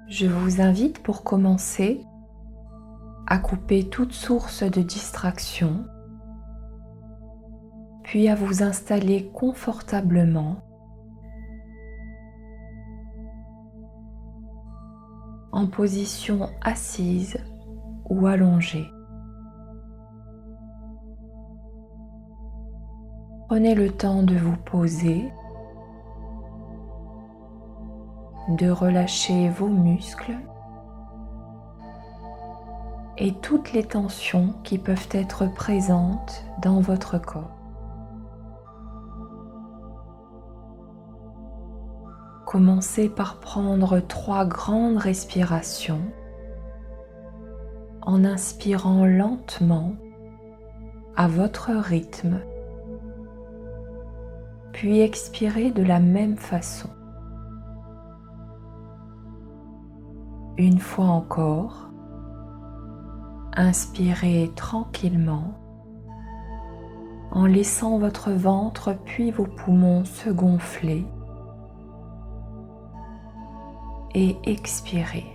Je vous invite pour commencer à couper toute source de distraction, puis à vous installer confortablement en position assise ou allongée. Prenez le temps de vous poser, de relâcher vos muscles et toutes les tensions qui peuvent être présentes dans votre corps. Commencez par prendre 3 grandes respirations en inspirant lentement à votre rythme, puis expirez de la même façon. Une fois encore, inspirez tranquillement en laissant votre ventre puis vos poumons se gonfler et expirez.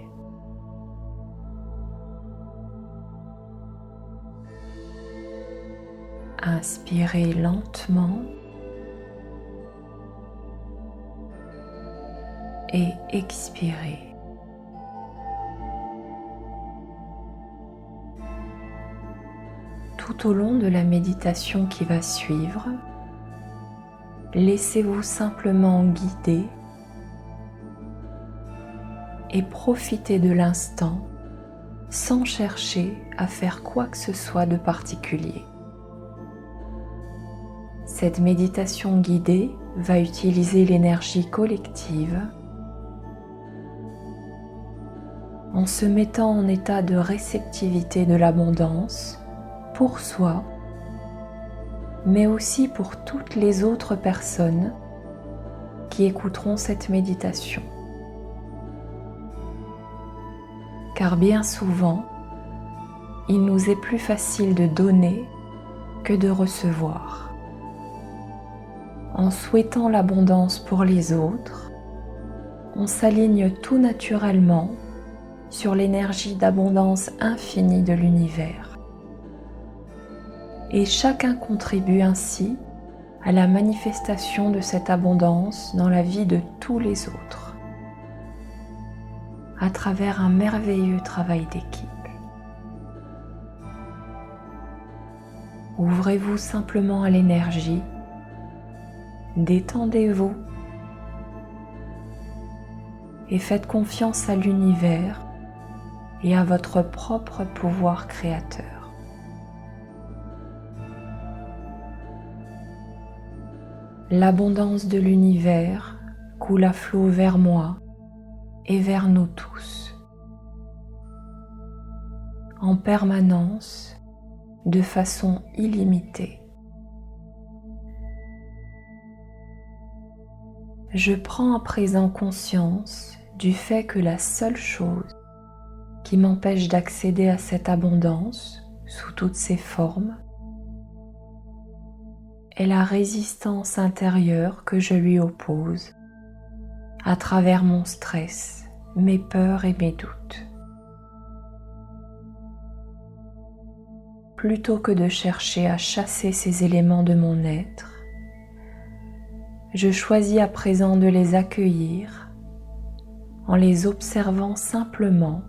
Inspirez lentement et expirez. Tout au long de la méditation qui va suivre, laissez-vous simplement guider et profitez de l'instant sans chercher à faire quoi que ce soit de particulier. Cette méditation guidée va utiliser l'énergie collective en se mettant en état de réceptivité de l'abondance pour soi, mais aussi pour toutes les autres personnes qui écouteront cette méditation. Car bien souvent, il nous est plus facile de donner que de recevoir. En souhaitant l'abondance pour les autres, on s'aligne tout naturellement sur l'énergie d'abondance infinie de l'univers. Et chacun contribue ainsi à la manifestation de cette abondance dans la vie de tous les autres, à travers un merveilleux travail d'équipe. Ouvrez-vous simplement à l'énergie, détendez-vous et faites confiance à l'univers et à votre propre pouvoir créateur. L'abondance de l'univers coule à flot vers moi et vers nous tous, en permanence, de façon illimitée. Je prends à présent conscience du fait que la seule chose qui m'empêche d'accéder à cette abondance sous toutes ses formes est la résistance intérieure que je lui oppose à travers mon stress, mes peurs et mes doutes. Plutôt que de chercher à chasser ces éléments de mon être, je choisis à présent de les accueillir en les observant simplement,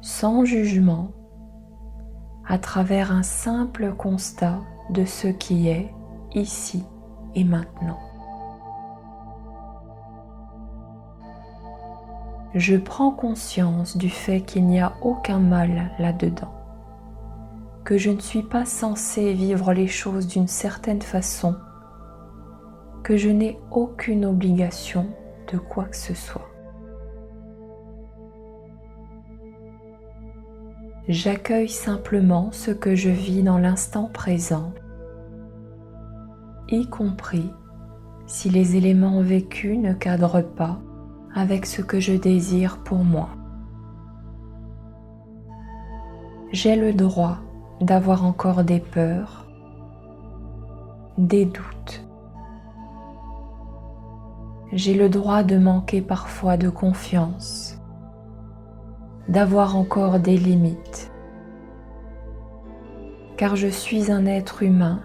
sans jugement, à travers un simple constat de ce qui est ici et maintenant. Je prends conscience du fait qu'il n'y a aucun mal là-dedans, que je ne suis pas censée vivre les choses d'une certaine façon, que je n'ai aucune obligation de quoi que ce soit. J'accueille simplement ce que je vis dans l'instant présent, y compris si les éléments vécus ne cadrent pas avec ce que je désire pour moi. J'ai le droit d'avoir encore des peurs, des doutes. J'ai le droit de manquer parfois de confiance d'avoir encore des limites, car je suis un être humain,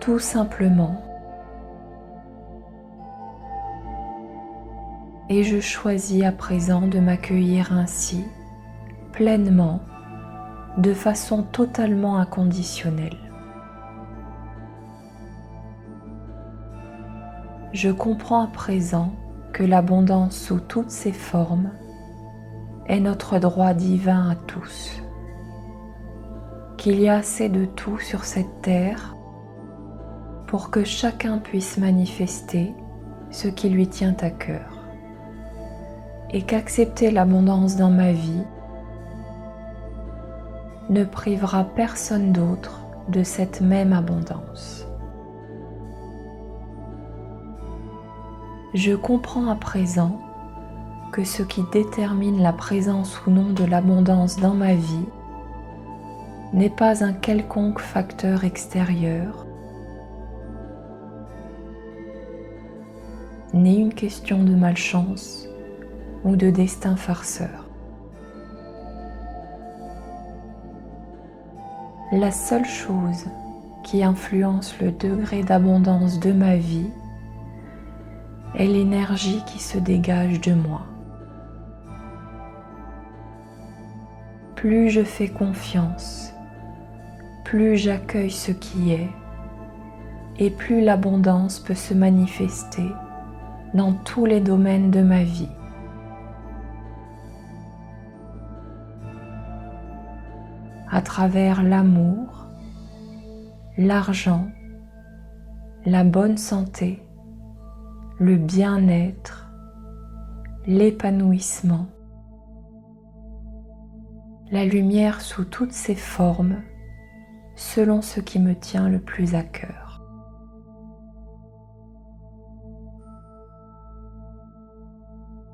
tout simplement, et je choisis à présent de m'accueillir ainsi, pleinement, de façon totalement inconditionnelle. Je comprends à présent que l'abondance sous toutes ses formes est notre droit divin à tous, qu'il y a assez de tout sur cette terre pour que chacun puisse manifester ce qui lui tient à cœur, et qu'accepter l'abondance dans ma vie ne privera personne d'autre de cette même abondance. Je comprends à présent que ce qui détermine la présence ou non de l'abondance dans ma vie n'est pas un quelconque facteur extérieur, ni une question de malchance ou de destin farceur. La seule chose qui influence le degré d'abondance de ma vie est l'énergie qui se dégage de moi. Plus je fais confiance, plus j'accueille ce qui est, et plus l'abondance peut se manifester dans tous les domaines de ma vie. À travers l'amour, l'argent, la bonne santé, le bien-être, l'épanouissement, la lumière sous toutes ses formes, selon ce qui me tient le plus à cœur.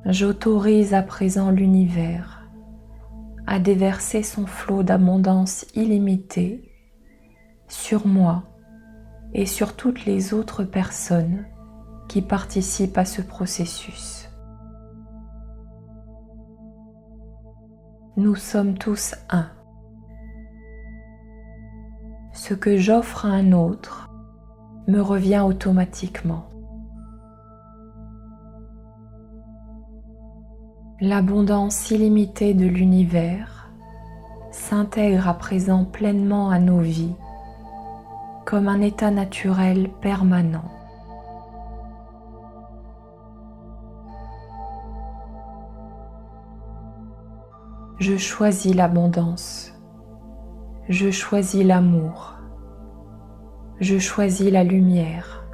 J'autorise à présent l'univers à déverser son flot d'abondance illimitée sur moi et sur toutes les autres personnes qui participent à ce processus. Nous sommes tous un. Ce que j'offre à un autre me revient automatiquement. L'abondance illimitée de l'univers s'intègre à présent pleinement à nos vies comme un état naturel permanent. Je choisis l'abondance, je choisis l'amour, je choisis la lumière,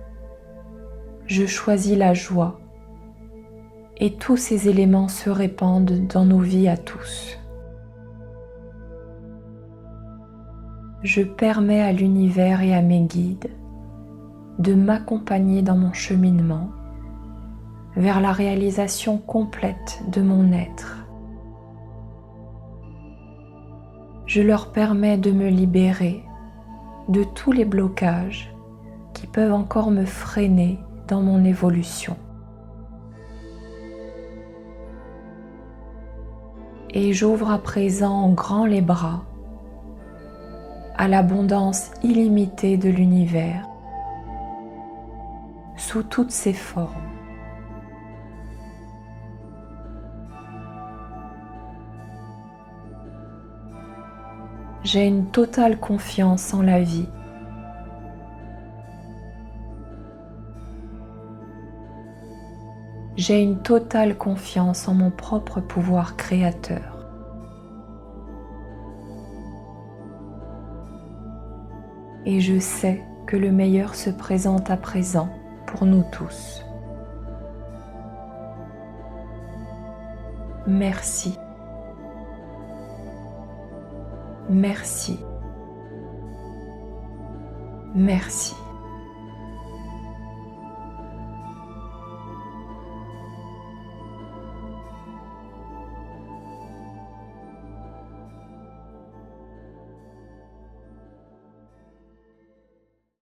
je choisis la joie, et tous ces éléments se répandent dans nos vies à tous. Je permets à l'univers et à mes guides de m'accompagner dans mon cheminement vers la réalisation complète de mon être. Je leur permets de me libérer de tous les blocages qui peuvent encore me freiner dans mon évolution. Et j'ouvre à présent grand les bras à l'abondance illimitée de l'univers sous toutes ses formes. J'ai une totale confiance en la vie. J'ai une totale confiance en mon propre pouvoir créateur. Et je sais que le meilleur se présente à présent pour nous tous. Merci. Merci. Merci.